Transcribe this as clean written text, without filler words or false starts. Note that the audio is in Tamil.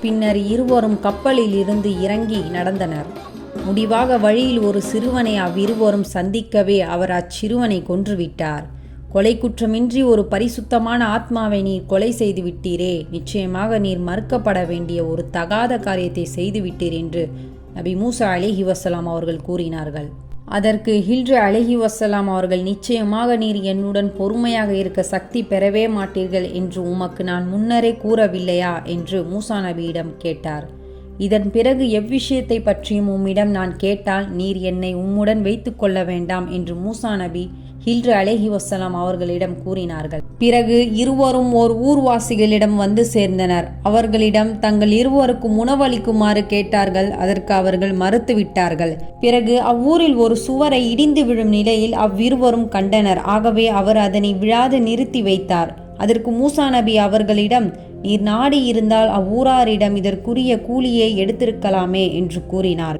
பின்னர் இருவரும் கப்பலில் இருந்து இறங்கி நடந்தனர். முடிவாக வழியில் ஒரு சிறுவனை அவ்விருவரும் சந்திக்கவே அவர் அச்சிறுவனை கொன்றுவிட்டார். கொலை குற்றமின்றி ஒரு பரிசுத்தமான ஆத்மாவை நீர் கொலை செய்து விட்டீரே, நிச்சயமாக நீர் மறுக்கப்பட வேண்டிய ஒரு தகாத காரியத்தை செய்துவிட்டீர் என்று நபி மூசா அலைஹி வஸலாம் அவர்கள் கூறினார்கள். அதற்கு ஹில்ரு அலைஹி வஸலாம் அவர்கள், நிச்சயமாக நீர் என்னுடன் பொறுமையாக இருக்க சக்தி பெறவே மாட்டீர்கள் என்று உமக்கு நான் முன்னரே கூறவில்லையா என்று மூசா நபியிடம் கேட்டார். இதன் பிறகு எவ்விஷயத்தை பற்றியும் உம்மிடம் நான் கேட்டால் நீர் என்னை உம்முடன் வைத்து கொள்ள வேண்டாம் என்று மூசா நபி ஹில்ரு அலைஹி வஸலாம் அவர்களிடம் கூறினார்கள். பிறகு இருவரும் ஓர் ஊர்வாசிகளிடம் வந்து சேர்ந்தனர். அவர்களிடம் தங்கள் இருவருக்கும் உணவளிக்குமாறு கேட்டார்கள். அதற்கு அவர்கள் மறுத்துவிட்டார்கள். பிறகு அவ்வூரில் ஒரு சுவரை இடிந்து விழும் நிலையில் அவ்விருவரும் கண்டனர். ஆகவே அவர் அதனை விழாது நிறுத்தி வைத்தார். அதற்கு மூசா நபி அவர்களிடம், நீர் நாடி இருந்தால் அவ்வூராரிடம் இதற்குரிய கூலியை எடுத்திருக்கலாமே என்று கூறினார்.